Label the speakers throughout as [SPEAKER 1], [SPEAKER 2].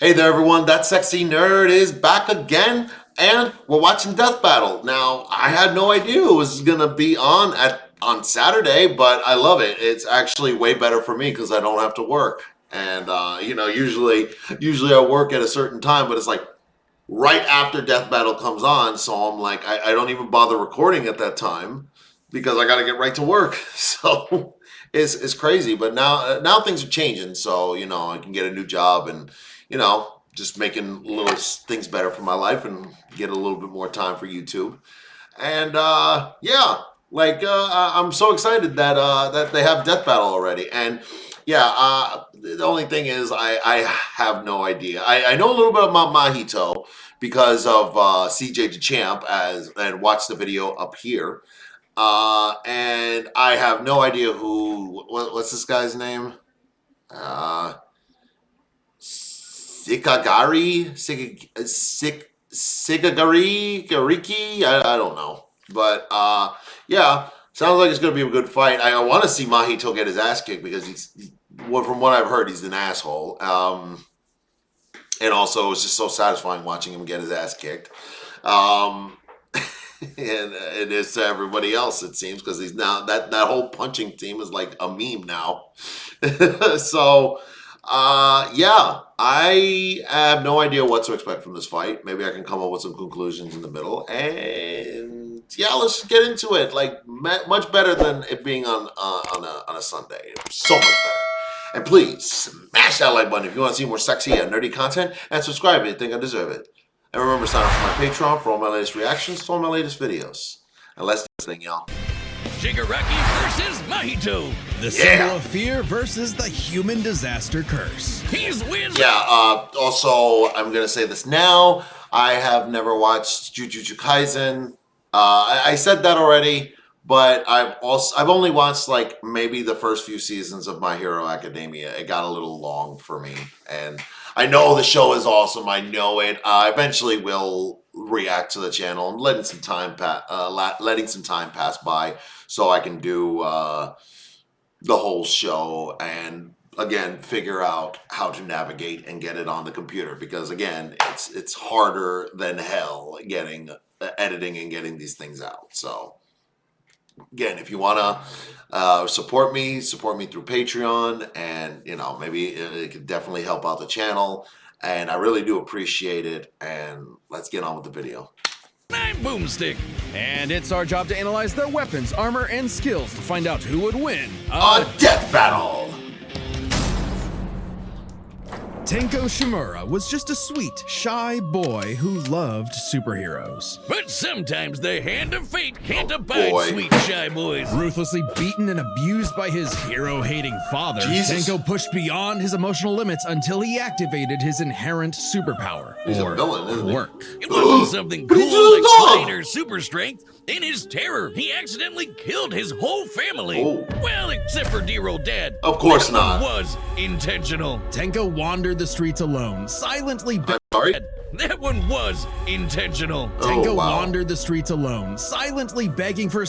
[SPEAKER 1] Hey there, everyone. That sexy nerd is back again, and we're watching Death Battle. Now, I had no idea it was gonna be on Saturday, but I love it. It's actually way better for me because I don't have to work. And usually I work at a certain time, but it's like right after Death Battle comes on, so I'm like, I don't even bother recording at that time because I got to get right to work. So it's crazy. But now things are changing, so I can get a new job and just making little things better for my life and get a little bit more time for YouTube. And I'm so excited that they have Death Battle already. And the only thing is I have no idea. I know a little bit about Mahito because of CJ DeChamp and watch the video up here. And I have no idea what's this guy's name? Gariki? I don't know. But sounds like it's going to be a good fight. I want to see Mahito get his ass kicked because from what I've heard, he's an asshole. And also, it's just so satisfying watching him get his ass kicked. And it is to everybody else, it seems, because he's now that whole punching team is like a meme now. So, I have no idea what to expect from this fight. Maybe I can come up with some conclusions in the middle. And let's just get into it. Like much better than it being on a Sunday. So much better. And please smash that like button if you want to see more sexy and nerdy content, and subscribe if you think I deserve it. And remember, sign up for my Patreon for all my latest reactions to all my latest videos. And let's do this thing, y'all.
[SPEAKER 2] Shigaraki versus Mahito.
[SPEAKER 3] The symbol of fear versus the human disaster curse.
[SPEAKER 2] He's wins.
[SPEAKER 1] Also, I'm going to say this now. I have never watched Jujutsu Kaisen. I said that already, but I've only watched like maybe the first few seasons of My Hero Academia. It got a little long for me, and I know the show is awesome. I know it. I eventually will react to the channel and letting some time pass by so I can do the whole show and again figure out how to navigate and get it on the computer, because again it's harder than hell getting editing and getting these things out. So again, if you want to support me through Patreon, and maybe it could definitely help out the channel, and I really do appreciate it. And let's get on with the video.
[SPEAKER 2] I'm Boomstick,
[SPEAKER 3] and it's our job to analyze their weapons, armor, and skills to find out who would win
[SPEAKER 1] a Death Battle.
[SPEAKER 3] Tenko Shimura was just a sweet, shy boy who loved superheroes.
[SPEAKER 2] but sometimes the hand of fate can't abide sweet shy boys.
[SPEAKER 3] Ruthlessly beaten and abused by his hero-hating father,
[SPEAKER 1] Jesus.
[SPEAKER 3] Tenko pushed beyond his emotional limits until he activated his inherent superpower,
[SPEAKER 1] He's a villain, isn't he?
[SPEAKER 3] quirk.
[SPEAKER 2] It wasn't something
[SPEAKER 1] But he
[SPEAKER 2] cool like
[SPEAKER 1] did it all.
[SPEAKER 2] strength or super strength. In his terror, he accidentally killed his whole family.
[SPEAKER 1] Oh.
[SPEAKER 2] Well, except for dear old dad.
[SPEAKER 1] Of course
[SPEAKER 2] That
[SPEAKER 1] not.
[SPEAKER 2] was intentional.
[SPEAKER 3] Tenko wandered the streets alone, silently
[SPEAKER 1] Sorry.
[SPEAKER 2] That one was intentional.
[SPEAKER 3] Tenko
[SPEAKER 1] Oh, wow.
[SPEAKER 3] wandered the streets alone, silently begging for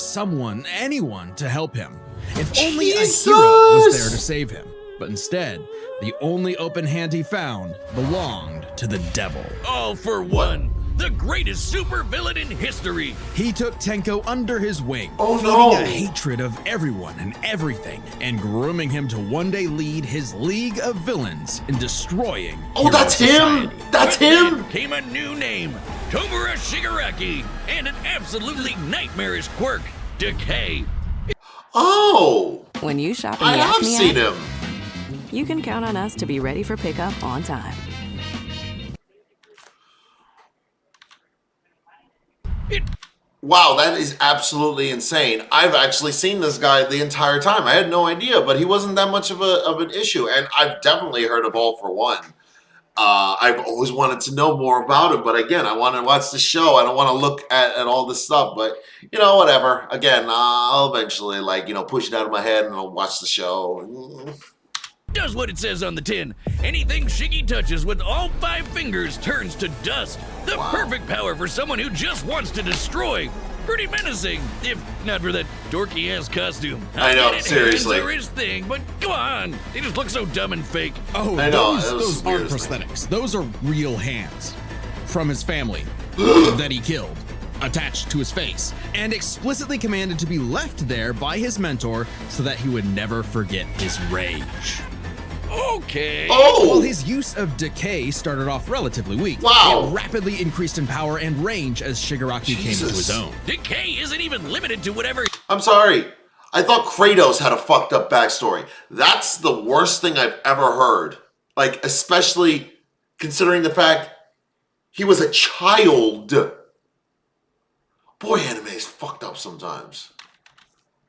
[SPEAKER 3] anyone to help him. If only
[SPEAKER 1] Jesus!
[SPEAKER 3] a hero was there to save him. But instead, the only open hand he found belonged to the devil.
[SPEAKER 2] All for one. The greatest supervillain in history.
[SPEAKER 3] He took Tenko under his wing,
[SPEAKER 1] Oh,
[SPEAKER 3] feeding
[SPEAKER 1] no.
[SPEAKER 3] a hatred of everyone and everything, and grooming him to one day lead his league of villains in destroying
[SPEAKER 1] Oh,
[SPEAKER 3] hero
[SPEAKER 1] that's him.
[SPEAKER 3] society.
[SPEAKER 1] That's
[SPEAKER 2] With
[SPEAKER 1] him.
[SPEAKER 2] that came a new name, Tomura Shigaraki, and an absolutely nightmarish quirk, Decay.
[SPEAKER 1] Oh,
[SPEAKER 4] When you shop in
[SPEAKER 1] I
[SPEAKER 4] the
[SPEAKER 1] have
[SPEAKER 4] Acme
[SPEAKER 1] seen
[SPEAKER 4] app,
[SPEAKER 1] him.
[SPEAKER 4] you can count on us to be ready for pickup on time.
[SPEAKER 1] Wow, that is absolutely insane. I've actually seen this guy the entire time. I had no idea, but he wasn't that much of an issue. And I've definitely heard of All for One. I've always wanted to know more about it, but again, I want to watch the show. I don't want to look at all this stuff, but whatever. Again, I'll eventually push it out of my head and I'll watch the show.
[SPEAKER 2] Does what it says on the tin. Anything Shiggy touches with all 5 fingers turns to dust. The perfect power for someone who just wants to destroy. pretty menacing, if not for that dorky-ass costume.
[SPEAKER 1] I know,
[SPEAKER 2] get it,
[SPEAKER 1] seriously.
[SPEAKER 2] hands are his thing, but come on, they just look so dumb and fake.
[SPEAKER 3] Oh,
[SPEAKER 1] I know,
[SPEAKER 3] those
[SPEAKER 1] that was the
[SPEAKER 3] aren't
[SPEAKER 1] weirdest thing.
[SPEAKER 3] prosthetics. Those are real hands from his family that he killed, attached to his face, and explicitly commanded to be left there by his mentor so that he would never forget his rage.
[SPEAKER 2] Okay.
[SPEAKER 1] Oh!
[SPEAKER 3] While his use of decay started off relatively weak,
[SPEAKER 1] Wow.
[SPEAKER 3] it rapidly increased in power and range as Shigaraki came into his own.
[SPEAKER 2] Decay isn't even limited to whatever.
[SPEAKER 1] I'm sorry. I thought Kratos had a fucked up backstory. That's the worst thing I've ever heard. Like, especially considering the fact he was a child. Boy, anime is fucked up sometimes.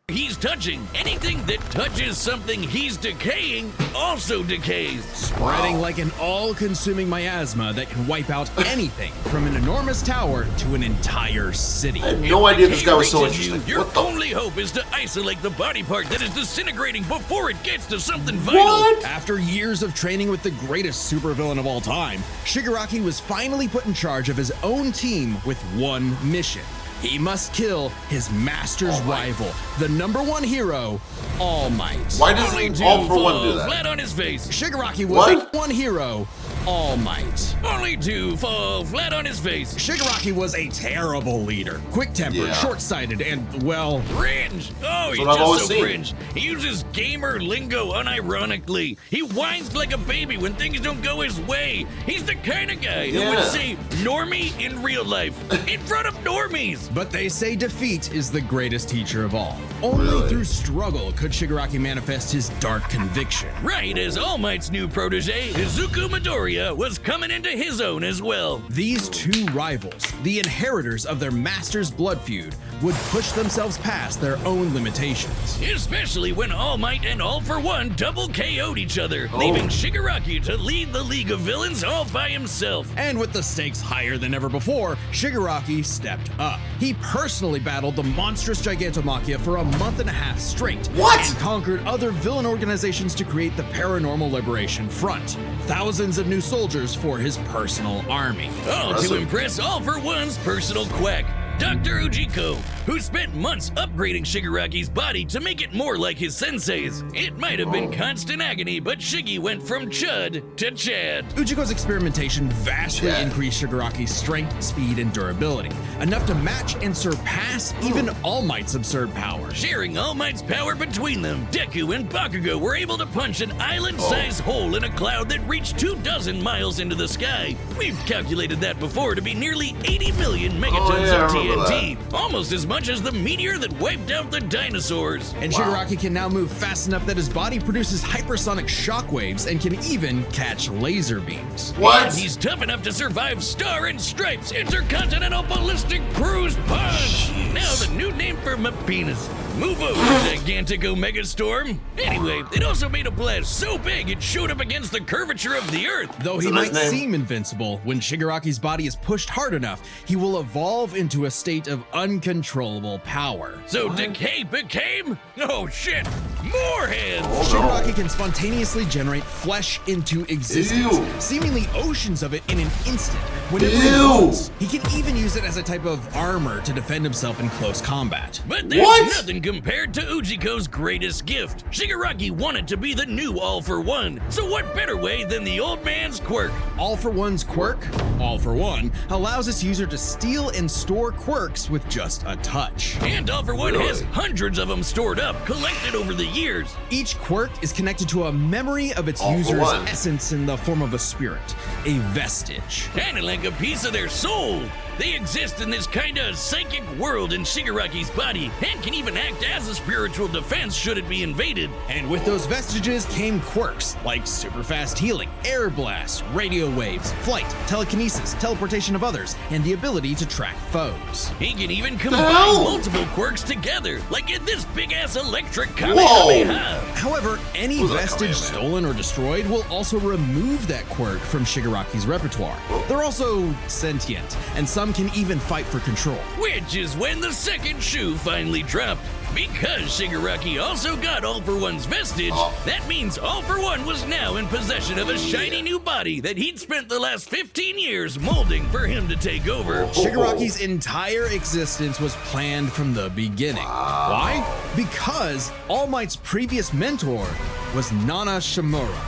[SPEAKER 2] He's touching. Anything that touches something he's decaying also decays.
[SPEAKER 3] Spreading like an all-consuming miasma that can wipe out anything from an enormous tower to an entire city.
[SPEAKER 1] I had no idea this
[SPEAKER 2] Decay
[SPEAKER 1] guy was so
[SPEAKER 2] reaches
[SPEAKER 1] interesting.
[SPEAKER 2] you, your
[SPEAKER 1] What the?
[SPEAKER 2] only hope is to isolate the body part that is disintegrating before it gets to something vital.
[SPEAKER 1] What?
[SPEAKER 3] After years of training with the greatest supervillain of all time, Shigaraki was finally put in charge of his own team with one mission. He must kill his master's rival, the #1 hero, All Might.
[SPEAKER 1] Why
[SPEAKER 2] Only
[SPEAKER 1] doesn't
[SPEAKER 2] to
[SPEAKER 1] All for One
[SPEAKER 2] fall
[SPEAKER 1] do that?
[SPEAKER 2] flat on his face.
[SPEAKER 3] Shigaraki was
[SPEAKER 1] What?
[SPEAKER 3] one hero, All Might.
[SPEAKER 2] Only to fall flat on his face.
[SPEAKER 3] Shigaraki was a terrible leader, quick-tempered,
[SPEAKER 1] Yeah.
[SPEAKER 3] short-sighted, and, well,
[SPEAKER 2] Cringe! Oh, he's
[SPEAKER 1] what I've
[SPEAKER 2] just
[SPEAKER 1] always
[SPEAKER 2] so
[SPEAKER 1] seen.
[SPEAKER 2] cringe. He uses gamer lingo unironically. He whines like a baby when things don't go his way. He's the kind of guy who would
[SPEAKER 1] Yeah.
[SPEAKER 2] say normie in real life, in front of normies.
[SPEAKER 3] but they say defeat is the greatest teacher of all. Only
[SPEAKER 1] Really?
[SPEAKER 3] through struggle could Shigaraki manifest his dark conviction.
[SPEAKER 2] Right as All Might's new protege, Izuku Midoriya, was coming into his own as well.
[SPEAKER 3] These two rivals, the inheritors of their master's blood feud, would push themselves past their own limitations.
[SPEAKER 2] Especially when All Might and All for One double KO'd each other, leaving Shigaraki to lead the League of Villains all by himself.
[SPEAKER 3] And with the stakes higher than ever before, Shigaraki stepped up. He personally battled the monstrous Gigantomachia for a month and a half straight.
[SPEAKER 1] What?
[SPEAKER 3] And conquered other villain organizations to create the Paranormal Liberation Front. Thousands of new soldiers for his personal army.
[SPEAKER 2] All to
[SPEAKER 1] Impressive.
[SPEAKER 2] impress All for One's personal quack, Dr. Ujiko, who spent months upgrading Shigaraki's body to make it more like his sensei's. It might have been constant agony, but Shiggy went from Chud to Chad.
[SPEAKER 3] Ujiko's experimentation vastly
[SPEAKER 1] Yeah.
[SPEAKER 3] increased Shigaraki's strength, speed, and durability, enough to match and surpass even All Might's absurd power.
[SPEAKER 2] Sharing All Might's power between them, Deku and Bakugo were able to punch an island-sized hole in a cloud that reached 24 miles into the sky. We've calculated that before to be nearly 80 million megatons
[SPEAKER 1] yeah, I
[SPEAKER 2] of
[SPEAKER 1] remember
[SPEAKER 2] TNT, almost as much as the meteor that wiped out the dinosaurs.
[SPEAKER 3] And
[SPEAKER 1] Wow.
[SPEAKER 3] Shigaraki can now move fast enough that his body produces hypersonic shockwaves and can even catch laser beams.
[SPEAKER 1] What?
[SPEAKER 2] He's tough enough to survive Star and Stripes Intercontinental Ballistic Cruise Punch. Now the new name for my penis. Move over, gigantic Omega Storm. Anyway, it also made a blast so big it showed up against the curvature of the Earth.
[SPEAKER 3] Though he
[SPEAKER 1] So his
[SPEAKER 3] might
[SPEAKER 1] name-
[SPEAKER 3] seem invincible, when Shigaraki's body is pushed hard enough, he will evolve into a state of uncontrollable power.
[SPEAKER 2] So Decay became, oh shit, more hands.
[SPEAKER 1] Oh,
[SPEAKER 3] Shigaraki
[SPEAKER 1] no.
[SPEAKER 3] can spontaneously generate flesh into existence,
[SPEAKER 1] Ew.
[SPEAKER 3] seemingly oceans of it in an instant. Whenever he
[SPEAKER 1] Ew.
[SPEAKER 3] wants. He can even use it as a type of armor to defend himself in close combat.
[SPEAKER 2] But there's
[SPEAKER 1] What?
[SPEAKER 2] nothing compared to Ujiko's greatest gift. Shigaraki wanted to be the new All for One, so what better way than the old man's quirk?
[SPEAKER 3] All for One's quirk, All for One, allows its user to steal and store quirks with just a touch.
[SPEAKER 2] And All for One has
[SPEAKER 1] Really?
[SPEAKER 2] hundreds of them stored up, collected over the years.
[SPEAKER 3] Each quirk is connected to a memory of its
[SPEAKER 1] All for
[SPEAKER 3] user's
[SPEAKER 1] one.
[SPEAKER 3] essence in the form of a spirit, a vestige.
[SPEAKER 2] Kinda like a piece of their soul. They exist in this kinda psychic world in Shigaraki's body, and can even act as a spiritual defense should it be invaded.
[SPEAKER 3] And with those vestiges came quirks like super fast healing, air blasts, radio waves, flight, telekinesis, teleportation of others, and the ability to track foes.
[SPEAKER 2] He can even
[SPEAKER 1] hell?
[SPEAKER 2] combine multiple quirks together, like in this big-ass electric
[SPEAKER 1] Whoa!
[SPEAKER 2] Kamehameha.
[SPEAKER 3] However, any
[SPEAKER 1] Who's that
[SPEAKER 3] vestige
[SPEAKER 1] Kamehameha?
[SPEAKER 3] stolen or destroyed will also remove that quirk from Shigaraki's repertoire. They're also sentient, and some Some can even fight for control.
[SPEAKER 2] Which is when the second shoe finally dropped. Because Shigaraki also got All For One's vestige, that means All For One was now in possession of a shiny new body that he'd spent the last 15 years molding for him to take over.
[SPEAKER 3] Shigaraki's entire existence was planned from the beginning. Why? Because All Might's previous mentor was Nana Shimura,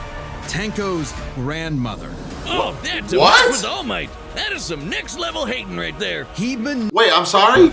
[SPEAKER 3] Tenko's grandmother.
[SPEAKER 2] Oh, that's a
[SPEAKER 1] What?
[SPEAKER 2] mess with All Might. That is some next level hating right there.
[SPEAKER 1] Wait, I'm sorry?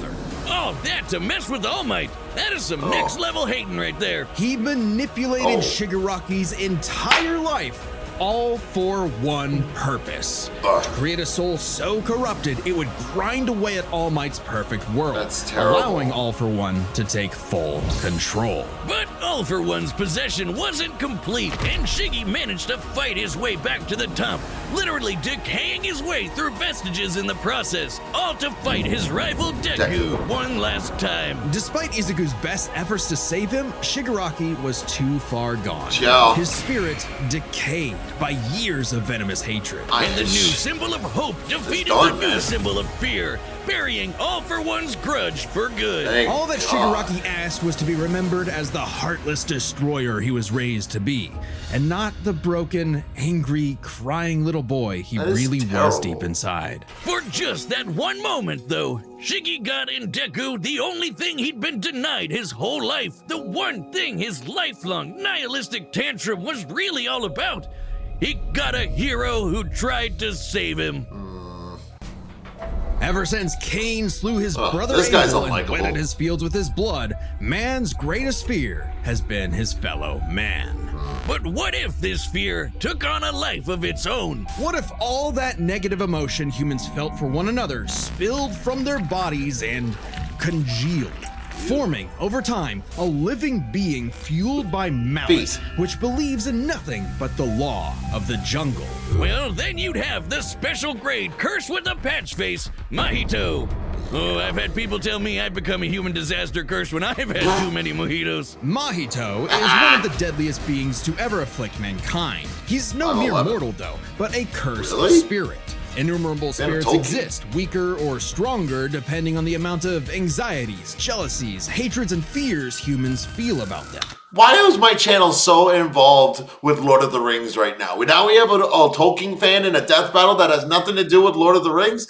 [SPEAKER 2] Oh, that's a mess with All Might. That is some next level hating right there.
[SPEAKER 3] He manipulated Shigaraki's entire life, all for one purpose. To create a soul so corrupted, it would grind away at All Might's perfect world,
[SPEAKER 1] That's terrible.
[SPEAKER 3] allowing All For One to take full control.
[SPEAKER 2] But All For One's possession wasn't complete, and Shiggy managed to fight his way back to the top, literally decaying his way through vestiges in the process, all to fight his rival Deku one last time.
[SPEAKER 3] Despite Izuku's best efforts to save him, Shigaraki was too far gone.
[SPEAKER 1] Yeah.
[SPEAKER 3] His spirit decayed by years of venomous hatred.
[SPEAKER 2] And the new symbol of hope defeated
[SPEAKER 1] done,
[SPEAKER 2] the new
[SPEAKER 1] man.
[SPEAKER 2] symbol of fear, burying All For One's grudge for good.
[SPEAKER 1] Thank
[SPEAKER 3] All that
[SPEAKER 1] God.
[SPEAKER 3] Shigaraki asked was to be remembered as the heartless destroyer he was raised to be, and not the broken, angry, crying little boy he
[SPEAKER 1] That is
[SPEAKER 3] really was
[SPEAKER 1] terrible.
[SPEAKER 3] deep inside.
[SPEAKER 2] For just that one moment, though, Shiggy got in Deku the only thing he'd been denied his whole life, the one thing his lifelong nihilistic tantrum was really all about. He got a hero who tried to save him.
[SPEAKER 3] Ever since Cain slew his brother
[SPEAKER 1] this guy's
[SPEAKER 3] Abel and
[SPEAKER 1] unlikable.
[SPEAKER 3] wetted his fields with his blood, man's greatest fear has been his fellow man.
[SPEAKER 2] But what if this fear took on a life of its own?
[SPEAKER 3] What if all that negative emotion humans felt for one another spilled from their bodies and congealed, forming, over time, a living being fueled by malice,
[SPEAKER 1] Beat.
[SPEAKER 3] which believes in nothing but the law of the jungle?
[SPEAKER 2] Well, then you'd have the special grade curse with the patch face, Mahito. Oh, I've had people tell me I've become a human disaster curse when I've had too many mojitos.
[SPEAKER 3] Mahito is one of the deadliest beings to ever afflict mankind. He's no
[SPEAKER 1] I
[SPEAKER 3] mere
[SPEAKER 1] love it.
[SPEAKER 3] mortal, though, but a cursed
[SPEAKER 1] Really?
[SPEAKER 3] spirit. Innumerable spirits
[SPEAKER 1] Tolkien.
[SPEAKER 3] exist, weaker or stronger depending on the amount of anxieties, jealousies, hatreds, and fears humans feel about them.
[SPEAKER 1] Why is my channel so involved with Lord of the Rings right now? Now we have a Tolkien fan in a death battle that has nothing to do with Lord of the Rings?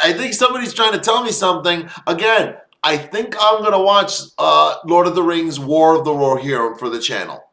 [SPEAKER 1] I think somebody's trying to tell me something. Again, I think I'm going to watch Lord of the Rings War of the Rohirrim for the channel.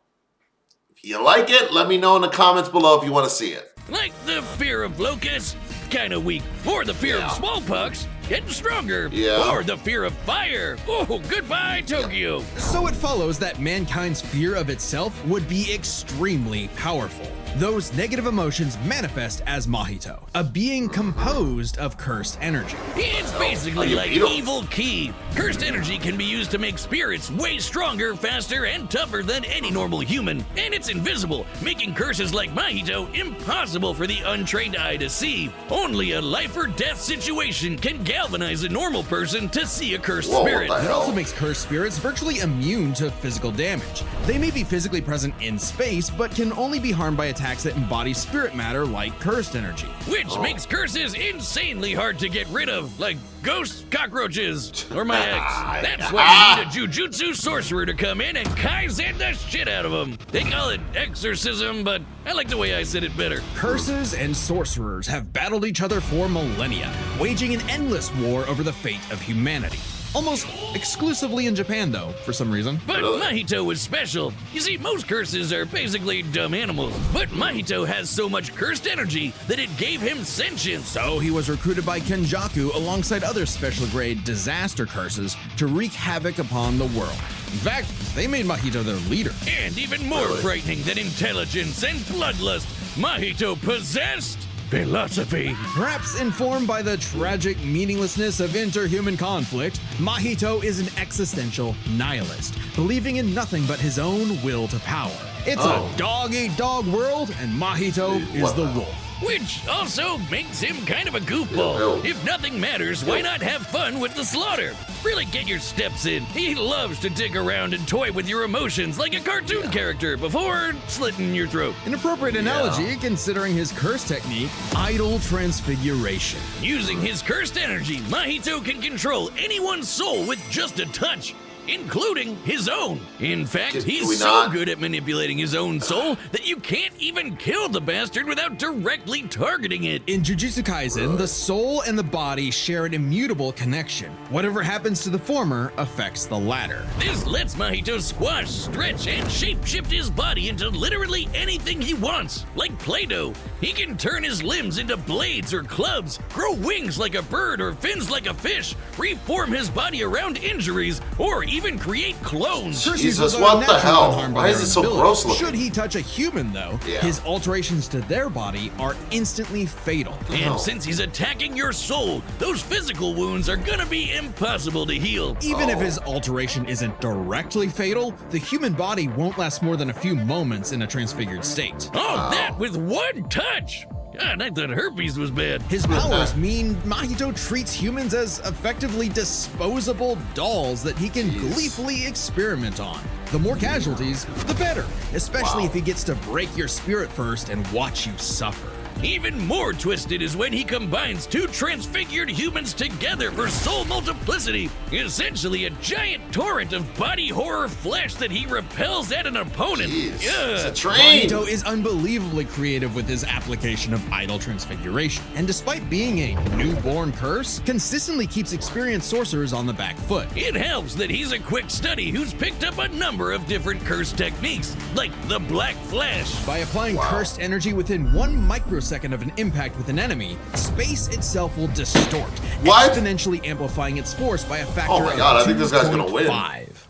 [SPEAKER 1] If you like it, let me know in the comments below if you want to see it.
[SPEAKER 2] Like the fear of locusts, kinda weak. Or the fear of smallpox, getting stronger.
[SPEAKER 1] Yeah.
[SPEAKER 2] Or the fear of fire. Oh, goodbye, Tokyo.
[SPEAKER 3] So it follows that mankind's fear of itself would be extremely powerful. Those negative emotions manifest as Mahito, a being composed of cursed energy.
[SPEAKER 2] It's basically
[SPEAKER 1] you
[SPEAKER 2] like
[SPEAKER 1] beat 'em.
[SPEAKER 2] evil ki. Cursed energy can be used to make spirits way stronger, faster, and tougher than any normal human. And it's invisible, making curses like Mahito impossible for the untrained eye to see. Only a life or death situation can galvanize a normal person to see a cursed
[SPEAKER 1] Whoa, what
[SPEAKER 2] spirit.
[SPEAKER 1] the
[SPEAKER 3] It
[SPEAKER 1] hell?
[SPEAKER 3] also makes cursed spirits virtually immune to physical damage. They may be physically present in space, but can only be harmed by attacks that embody spirit matter like cursed energy.
[SPEAKER 2] Which makes curses insanely hard to get rid of, like ghosts, cockroaches, or my ex. That's why you need a jujutsu sorcerer to come in and kaizen the shit out of them. They call it exorcism, but I like the way I said it better.
[SPEAKER 3] Curses and sorcerers have battled each other for millennia, waging an endless war over the fate of humanity. Almost exclusively in Japan, though, for some reason.
[SPEAKER 2] But Mahito was special. You see, most curses are basically dumb animals, but Mahito has so much cursed energy that it gave him sentience.
[SPEAKER 3] So he was recruited by Kenjaku alongside other special grade disaster curses to wreak havoc upon the world. In fact, they made Mahito their leader.
[SPEAKER 2] And even more frightening than intelligence and bloodlust, Mahito possessed philosophy.
[SPEAKER 3] Perhaps informed by the tragic meaninglessness of interhuman conflict, Mahito is an existential nihilist, believing in nothing but his own will to power. It's a dog-eat-dog world, and Mahito is
[SPEAKER 1] What
[SPEAKER 3] the
[SPEAKER 1] the-
[SPEAKER 3] wolf.
[SPEAKER 2] which also makes him kind of a goofball. If nothing matters, why not have fun with the slaughter? Really get your steps in. He loves to dig around and toy with your emotions like a cartoon character before slitting your throat.
[SPEAKER 3] An appropriate analogy considering his curse technique, idle transfiguration.
[SPEAKER 2] Using his cursed energy, Mahito can control anyone's soul with just a touch, including his own. In fact, he's so good at manipulating his own soul that you can't even kill the bastard without directly targeting it.
[SPEAKER 3] In Jujutsu Kaisen, the soul and the body share an immutable connection. Whatever happens to the former affects the latter.
[SPEAKER 2] This lets Mahito squash, stretch, and shape-shift his body into literally anything he wants. Like Play-Doh, he can turn his limbs into blades or clubs, grow wings like a bird or fins like a fish, reform his body around injuries, or even create clones.
[SPEAKER 1] Jesus, what the hell? Why is it so gross looking?
[SPEAKER 3] Should he touch a human, though, his alterations to their body are instantly fatal.
[SPEAKER 2] And since he's attacking your soul, those physical wounds are gonna be impossible to heal.
[SPEAKER 3] Even if his alteration isn't directly fatal, the human body won't last more than a few moments in a transfigured state.
[SPEAKER 2] That with one touch! God, I thought herpes was bad.
[SPEAKER 3] His powers mean Mahito treats humans as effectively disposable dolls that he can gleefully experiment on. The more casualties, the better, especially if he gets to break your spirit first and watch you suffer.
[SPEAKER 2] Even more twisted is when he combines two transfigured humans together for soul multiplicity, essentially a giant torrent of body horror flesh that he repels at an opponent.
[SPEAKER 1] It's a train.
[SPEAKER 3] Mahito is unbelievably creative with his application of idle transfiguration, and despite being a newborn curse, consistently keeps experienced sorcerers on the back foot.
[SPEAKER 2] It helps that he's a quick study who's picked up a number of different curse techniques, like the Black Flash.
[SPEAKER 3] By applying cursed energy within 1 microsecond of an impact with an enemy, space itself will distort, exponentially amplifying its force by a factor of 2.5.
[SPEAKER 1] Oh my god, I think this guy's gonna win.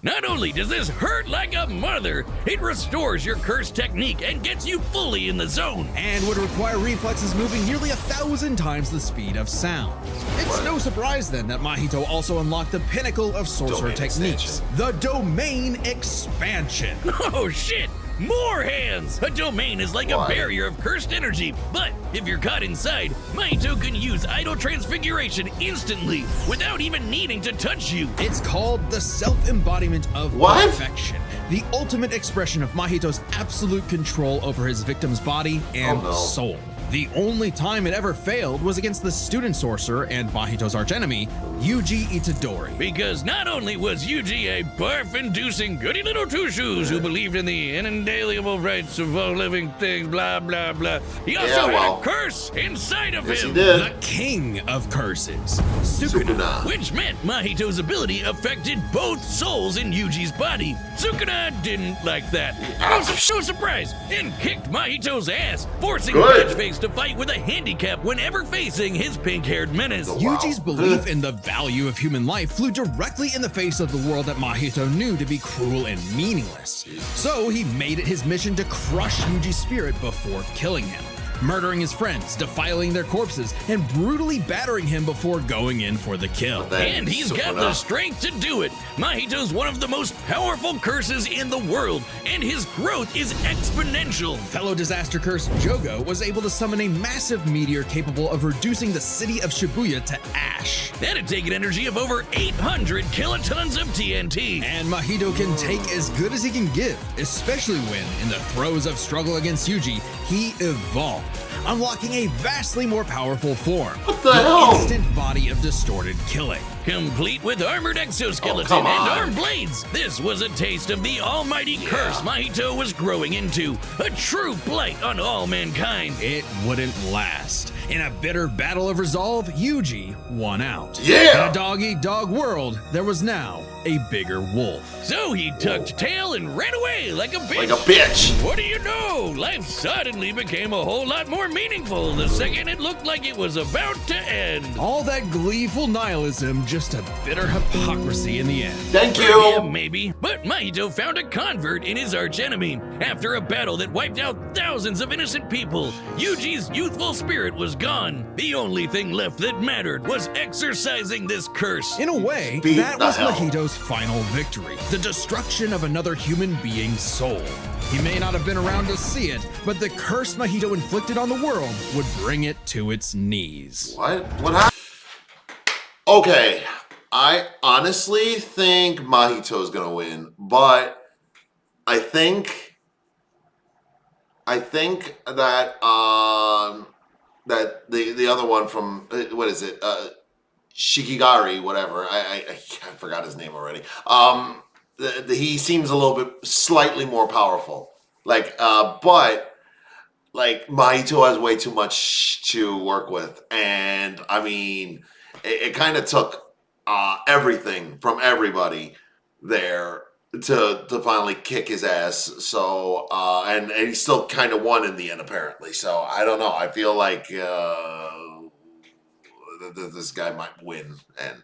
[SPEAKER 2] Not only does this hurt like a mother, it restores your curse technique and gets you fully in the zone.
[SPEAKER 3] And would require reflexes moving nearly 1,000 times the speed of sound. It's no surprise then that Mahito also unlocked the pinnacle of sorcerer techniques, the Domain Expansion.
[SPEAKER 2] Oh shit! More hands! A domain is like a barrier of cursed energy, but if you're caught inside, Mahito can use idle transfiguration instantly without even needing to touch you.
[SPEAKER 3] It's called the self-embodiment of perfection, the ultimate expression of Mahito's absolute control over his victim's body and soul. The only time it ever failed was against the student sorcerer and Mahito's archenemy, Yuji Itadori.
[SPEAKER 2] Because not only was Yuji a barf-inducing goody little two-shoes who believed in the inalienable rights of all living things, blah, blah, blah, he also had a curse inside of him.
[SPEAKER 3] The king of curses, Sukuna.
[SPEAKER 2] Which meant Mahito's ability affected both souls in Yuji's body. Sukuna didn't like that. I was so surprised and kicked Mahito's ass, forcing Edgeface to fight with a handicap whenever facing his pink-haired menace.
[SPEAKER 3] Yuji's belief in the value of human life flew directly in the face of the world that Mahito knew to be cruel and meaningless. So he made it his mission to crush Yuji's spirit before killing him, murdering his friends, defiling their corpses, and brutally battering him before going in for the kill.
[SPEAKER 2] And he's got the strength to do it. Mahito's one of the most powerful curses in the world, and his growth is exponential.
[SPEAKER 3] Fellow disaster curse Jogo was able to summon a massive meteor capable of reducing the city of Shibuya to ash.
[SPEAKER 2] That'd take an energy of over 800 kilotons of TNT.
[SPEAKER 3] And Mahito can take as good as he can give, especially when, in the throes of struggle against Yuji, he evolved, unlocking a vastly more powerful form.
[SPEAKER 1] What the hell?
[SPEAKER 3] Instant body of distorted killing.
[SPEAKER 2] Complete with armored exoskeleton and armed blades, this was a taste of the almighty curse Mahito was growing into. A true blight on all mankind.
[SPEAKER 3] It wouldn't last. In a bitter battle of resolve, Yuji won out.
[SPEAKER 1] Yeah!
[SPEAKER 3] In a dog-eat-dog world, there was now a bigger wolf.
[SPEAKER 2] So he tucked tail and ran away like a bitch.
[SPEAKER 1] Like a bitch.
[SPEAKER 2] What do you know? Life suddenly became a whole lot more meaningful the second it looked like it was about to end.
[SPEAKER 3] All that gleeful nihilism, just a bitter hypocrisy in the end.
[SPEAKER 1] Thank you.
[SPEAKER 2] Yeah, maybe. But Mahito found a convert in his archenemy. After a battle that wiped out thousands of innocent people, Yuji's youthful spirit was gone. The only thing left that mattered was exorcising this curse.
[SPEAKER 3] In a way, that was Mahito's final victory, the destruction of another human being's soul. He may not have been around to see it, but the curse Mahito inflicted on the world would bring it to its knees.
[SPEAKER 1] What? What happened? Okay, I honestly think Mahito's gonna win, but I think that that the other one from what is it? Shikigari, whatever. I forgot his name already. He seems a little bit slightly more powerful. But like Mahito has way too much to work with, and I mean, it kind of took everything from everybody there to finally kick his ass. So and he still kind of won in the end, apparently. So I don't know. I feel like this guy might win, and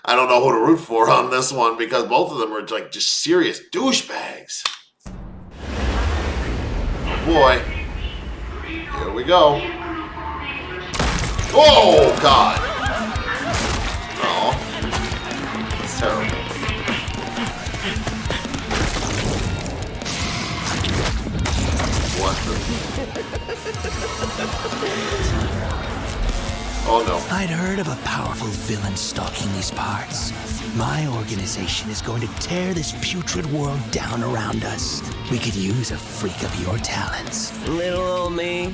[SPEAKER 1] I don't know who to root for on this one because both of them are like just serious douchebags. Oh boy, here we go. Oh God! Oh, that's terrible. What the? Oh no.
[SPEAKER 5] I'd heard of a powerful villain stalking these parts. My organization is going to tear this putrid world down around us. We could use a freak of your talents.
[SPEAKER 6] Little old me.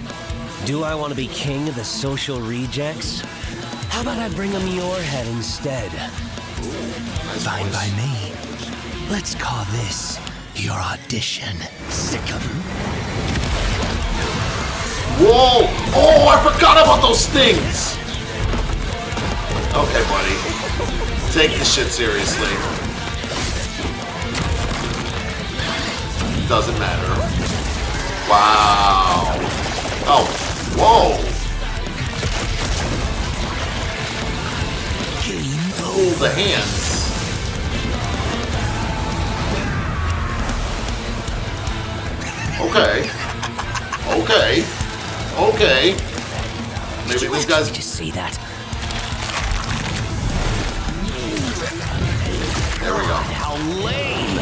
[SPEAKER 6] Do I want to be king of the social rejects? How about I bring them your head instead?
[SPEAKER 5] Fine by me. Let's call this your audition. Sickum.
[SPEAKER 1] Whoa! Oh, I forgot about those things! Okay, buddy. Take this shit seriously. Doesn't matter. Wow. Oh, whoa! Oh, the hands. Okay. Okay. Okay. Maybe this guy's.
[SPEAKER 5] Did you see that?
[SPEAKER 1] There we go.
[SPEAKER 6] How lame!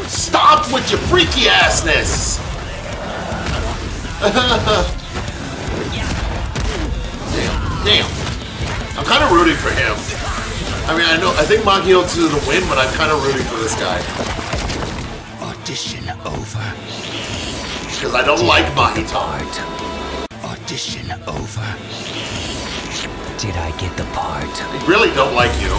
[SPEAKER 1] Stop with your freaky assness! Damn. I'm kind of rooting for him. I mean, I think Mahito to the win, but I'm kind of rooting for this guy.
[SPEAKER 5] Audition over.
[SPEAKER 1] Because I don't like Mahito.
[SPEAKER 5] Audition over. Did I get the part?
[SPEAKER 1] I really don't like you.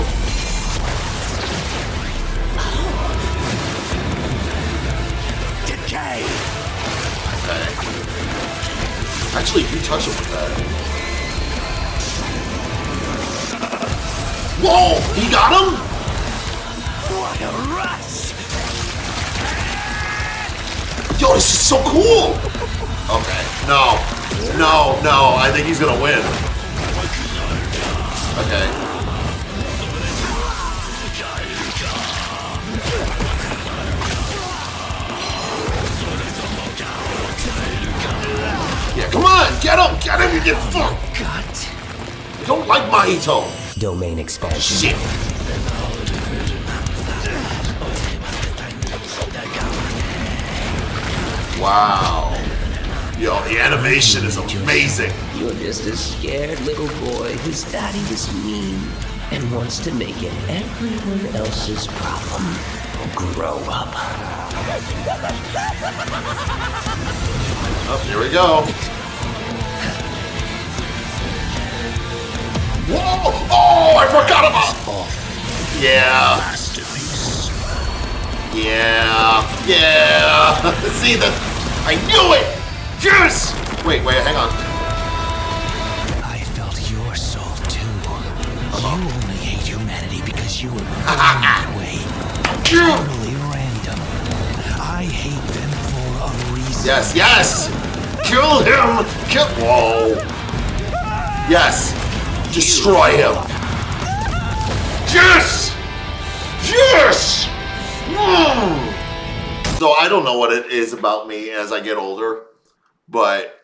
[SPEAKER 5] Decay!
[SPEAKER 1] Okay. Actually, you touch him with that. Whoa! He got him?
[SPEAKER 5] What a rush!
[SPEAKER 1] Yo, this is so cool! Okay. No. I think he's gonna win. Okay. Yeah, come on! Get him, you get fucked!
[SPEAKER 5] Gut.
[SPEAKER 1] I don't like Mahito.
[SPEAKER 6] Domain expansion.
[SPEAKER 1] Shit. Wow. Yo, the animation is amazing.
[SPEAKER 6] You're just a scared little boy whose daddy was mean and wants to make it everyone else's problem. Grow up.
[SPEAKER 1] Oh, here we go. Whoa! Oh, I forgot about. Yeah. See that? I knew it. Yes. Wait, hang on.
[SPEAKER 5] I felt your soul too. You only hate humanity because you were born that way. Totally random. I hate them for a reason.
[SPEAKER 1] Yes. Kill him. Whoa. Yes. Destroy him. Yes. So I don't know what it is about me as I get older, but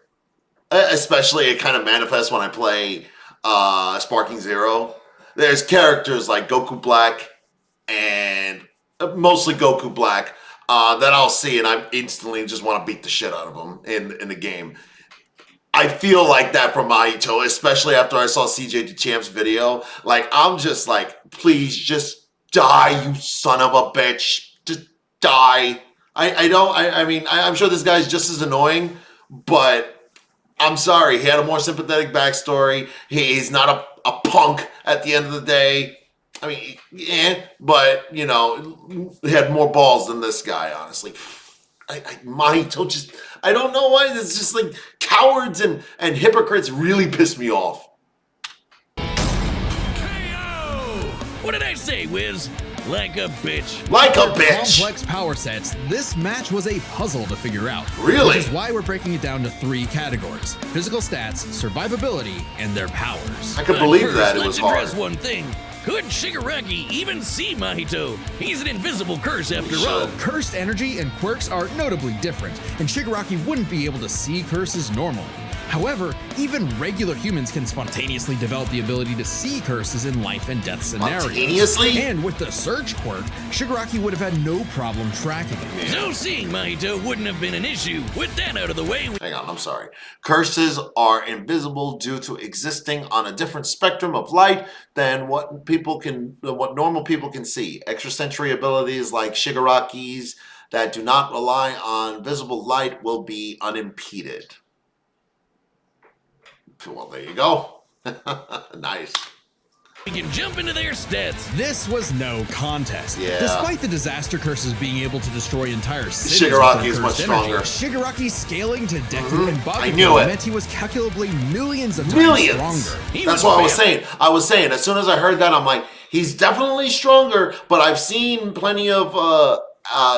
[SPEAKER 1] especially it kind of manifests when I play Sparking Zero. There's characters like Goku Black and mostly Goku Black. that I'll see, and I instantly just want to beat the shit out of him in the game. I feel like that from Mahito, especially after I saw CJ DeChamp's video. Like, I'm just like, please just die, you son of a bitch. Just die. I mean, I'm sure this guy's just as annoying, but I'm sorry. He had a more sympathetic backstory. He's not a punk at the end of the day. I mean, yeah, but, you know, he had more balls than this guy, honestly. Mahito just, I don't know why. It's just like cowards and hypocrites really piss me off.
[SPEAKER 2] What did I say, Wiz? Like a bitch.
[SPEAKER 1] Like a
[SPEAKER 3] For
[SPEAKER 1] bitch.
[SPEAKER 3] complex power sets, this match was a puzzle to figure out.
[SPEAKER 1] Really?
[SPEAKER 3] Which is why we're breaking it down to 3 categories: physical stats, survivability, and their powers.
[SPEAKER 1] I could
[SPEAKER 2] But
[SPEAKER 1] believe
[SPEAKER 2] first,
[SPEAKER 1] that it
[SPEAKER 2] let's
[SPEAKER 1] was hard.
[SPEAKER 2] address one thing. Could Shigaraki even see Mahito? He's an invisible curse after
[SPEAKER 1] He
[SPEAKER 2] all.
[SPEAKER 1] should.
[SPEAKER 3] Cursed energy and quirks are notably different, and Shigaraki wouldn't be able to see curses normally. However, even regular humans can spontaneously develop the ability to see curses in life and death scenarios.
[SPEAKER 1] Spontaneously?
[SPEAKER 3] And with the search quirk, Shigaraki would have had no problem tracking it.
[SPEAKER 2] So seeing Mahito wouldn't have been an issue. With that out of the way,
[SPEAKER 1] Hang on, I'm sorry. Curses are invisible due to existing on a different spectrum of light than what normal people can see. Extrasensory abilities like Shigaraki's that do not rely on visible light will be unimpeded. Well, there you go. Nice.
[SPEAKER 2] we can jump into their stats.
[SPEAKER 3] This was no contest.
[SPEAKER 1] Yeah.
[SPEAKER 3] Despite the disaster curses being able to destroy entire cities,
[SPEAKER 1] Shigaraki
[SPEAKER 3] with their
[SPEAKER 1] is much
[SPEAKER 3] cursed energy,
[SPEAKER 1] stronger.
[SPEAKER 3] Shigaraki's scaling to Deku and Bakugo
[SPEAKER 1] I knew it.
[SPEAKER 3] meant he was calculably millions of times
[SPEAKER 1] Millions.
[SPEAKER 3] stronger.
[SPEAKER 2] He
[SPEAKER 1] That's
[SPEAKER 2] was
[SPEAKER 1] what I was
[SPEAKER 2] fast.
[SPEAKER 1] saying. I was saying, as soon as I heard that, I'm like, he's definitely stronger, but I've seen plenty of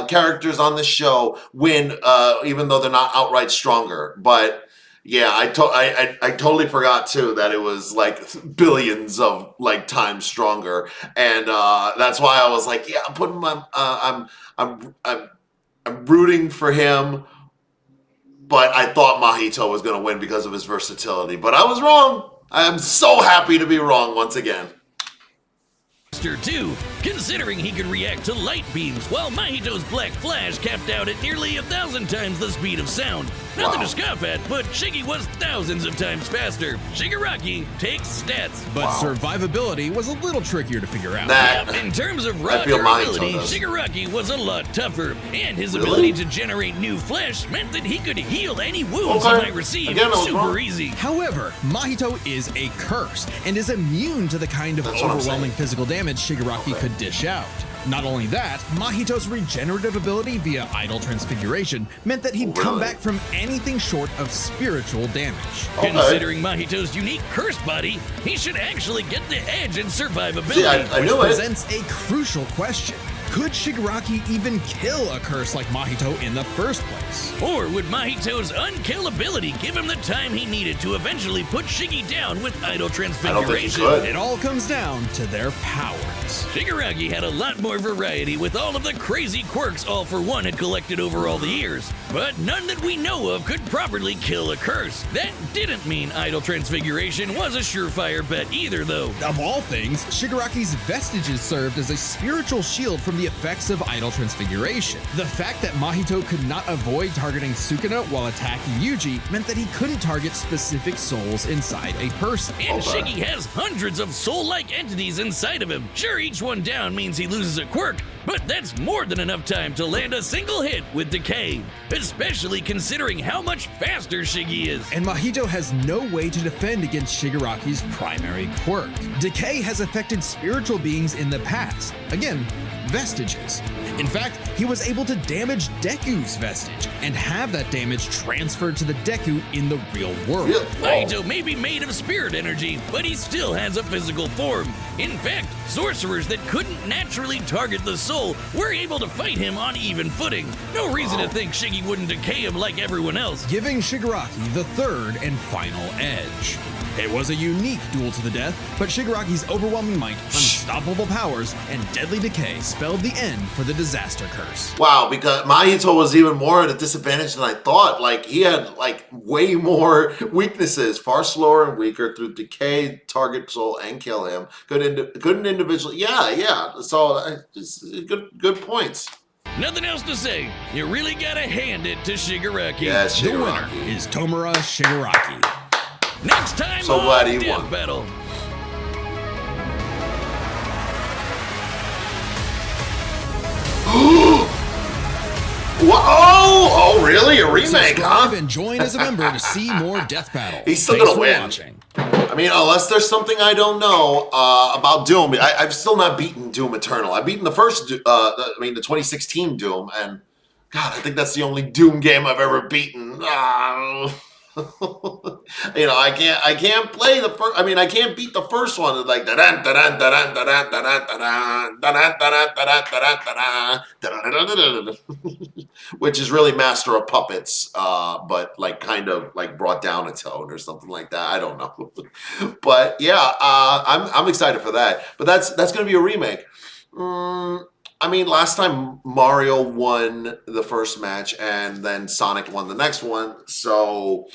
[SPEAKER 1] characters on this show win, even though they're not outright stronger. But yeah, I totally forgot too that it was like billions of like times stronger, and that's why I was like, yeah, I'm putting my, I'm rooting for him. But I thought Mahito was going to win because of his versatility. But I was wrong. I'm so happy to be wrong once again.
[SPEAKER 2] Too, considering he could react to light beams, while Mahito's Black Flash capped out at nearly 1,000 times the speed of sound. Nothing
[SPEAKER 1] Wow.
[SPEAKER 2] to scoff at, but Shiggy was thousands of times faster. Shigaraki takes stats.
[SPEAKER 3] But
[SPEAKER 1] Wow.
[SPEAKER 3] survivability was a little trickier to figure out.
[SPEAKER 1] That
[SPEAKER 2] In terms of raw
[SPEAKER 1] I feel Mahito
[SPEAKER 2] durability,
[SPEAKER 1] does.
[SPEAKER 2] Shigaraki was a lot tougher, and his
[SPEAKER 1] Really?
[SPEAKER 2] ability to generate new flesh meant that he could heal any wounds
[SPEAKER 1] Okay.
[SPEAKER 2] he might receive
[SPEAKER 1] Again, I was
[SPEAKER 2] super
[SPEAKER 1] wrong.
[SPEAKER 2] easy.
[SPEAKER 3] However, Mahito is a curse and is immune to the kind of
[SPEAKER 1] That's what I'm
[SPEAKER 3] overwhelming
[SPEAKER 1] saying.
[SPEAKER 3] physical damage Shigaraki could dish out. Not only that, Mahito's regenerative ability via idle transfiguration meant that he'd come
[SPEAKER 1] Really?
[SPEAKER 3] back from anything short of spiritual damage.
[SPEAKER 1] Okay.
[SPEAKER 2] Considering Mahito's unique curse body, he should actually get the edge in survivability.
[SPEAKER 1] See, I
[SPEAKER 3] Which
[SPEAKER 1] knew it.
[SPEAKER 3] presents a crucial question. Could Shigaraki even kill a curse like Mahito in the first place?
[SPEAKER 2] Or would Mahito's unkillability give him the time he needed to eventually put Shiggy down with idle transfiguration?
[SPEAKER 1] could.
[SPEAKER 3] It all comes down to their powers.
[SPEAKER 2] Shigaraki had a lot more variety with all of the crazy quirks All For One had collected over all the years, but none that we know of could properly kill a curse. That didn't mean idle transfiguration was a surefire bet either, though.
[SPEAKER 3] Of all things, Shigaraki's vestiges served as a spiritual shield from the effects of idle transfiguration. The fact that Mahito could not avoid targeting Sukuna while attacking Yuji meant that he couldn't target specific souls inside a person.
[SPEAKER 2] And
[SPEAKER 1] Okay.
[SPEAKER 2] Shiggy has hundreds of soul-like entities inside of him. Sure, each one down means he loses a quirk, but that's more than enough time to land a single hit with Decay, especially considering how much faster Shiggy is.
[SPEAKER 3] And Mahito has no way to defend against Shigaraki's primary quirk. Decay has affected spiritual beings in the past. Again, vestiges. In fact, he was able to damage Deku's vestige and have that damage transferred to the Deku in the real world.
[SPEAKER 1] Real-
[SPEAKER 2] Mahito may be made of spirit energy, but he still has a physical form. In fact, sorcerers that couldn't naturally target the soul were able to fight him on even footing. No reason to think Shiggy wouldn't decay him like everyone else.
[SPEAKER 3] Giving Shigaraki the third and final edge. It was a unique duel to the death, but Shigaraki's overwhelming might, unstoppable powers, and deadly decay spelled the end for the disaster curse.
[SPEAKER 1] Wow, because Mahito was even more at a disadvantage than I thought. Like, he had, like, way more weaknesses. Far slower and weaker through decay, target soul, and kill him. Couldn't individually... Yeah. So, just good points.
[SPEAKER 2] Nothing else to say. You really gotta hand it to Shigaraki.
[SPEAKER 1] Yes,
[SPEAKER 3] The winner
[SPEAKER 1] Shigaraki.
[SPEAKER 3] is Tomura Shigaraki.
[SPEAKER 2] Next time
[SPEAKER 1] So
[SPEAKER 2] on
[SPEAKER 1] glad he
[SPEAKER 2] Death
[SPEAKER 1] won.
[SPEAKER 2] Battle.
[SPEAKER 1] Oh, really? A remake,
[SPEAKER 3] Subscribe
[SPEAKER 1] huh?
[SPEAKER 3] and join as a member to see more Death Battle.
[SPEAKER 1] He's still
[SPEAKER 3] Thanks
[SPEAKER 1] gonna
[SPEAKER 3] for
[SPEAKER 1] win.
[SPEAKER 3] watching.
[SPEAKER 1] I mean, unless there's something I don't know about Doom, I've still not beaten Doom Eternal. I've beaten the first, the 2016 Doom, and God, I think that's the only Doom game I've ever beaten. I can't play the first. I mean, I can't beat the first one. Like which is really Master of Puppets, but like kind of like brought down a tone or something like that. I don't know, but yeah, I'm excited for that. But that's going to be a remake. I mean, last time Mario won the first match, and then Sonic won the next one. So,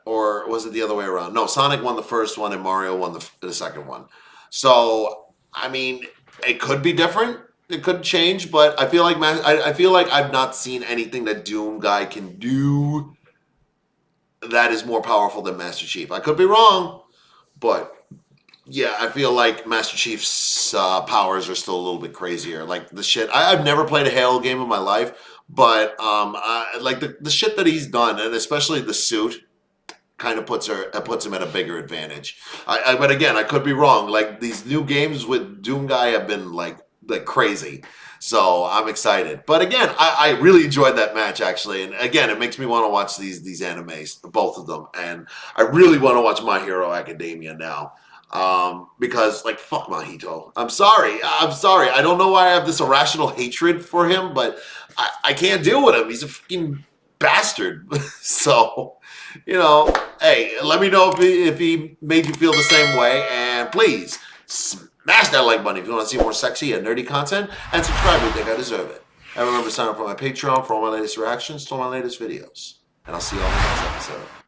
[SPEAKER 1] or was it the other way around? No, Sonic won the first one, and Mario won the second one. So, I mean, it could be different. It could change, but I feel like I feel like I've not seen anything that Doom guy can do that is more powerful than Master Chief. I could be wrong, but yeah, I feel like Master Chief's powers are still a little bit crazier. Like the shit, I've never played a Halo game in my life, but like the shit that he's done, and especially the suit, kind of puts him at a bigger advantage. But again, I could be wrong. Like these new games with Doom guy have been like crazy. So I'm excited. But again, I really enjoyed that match actually. And again, it makes me want to watch these animes, both of them. And I really want to watch My Hero Academia now. Because like fuck Mahito. I'm sorry. I don't know why I have this irrational hatred for him, but I can't deal with him. He's a fucking bastard. So, hey, let me know if he made you feel the same way, and please smash that like button if you want to see more sexy and nerdy content, and subscribe if you think I deserve it. And remember to sign up for my Patreon for all my latest reactions to all my latest videos. And I'll see you all in the next episode.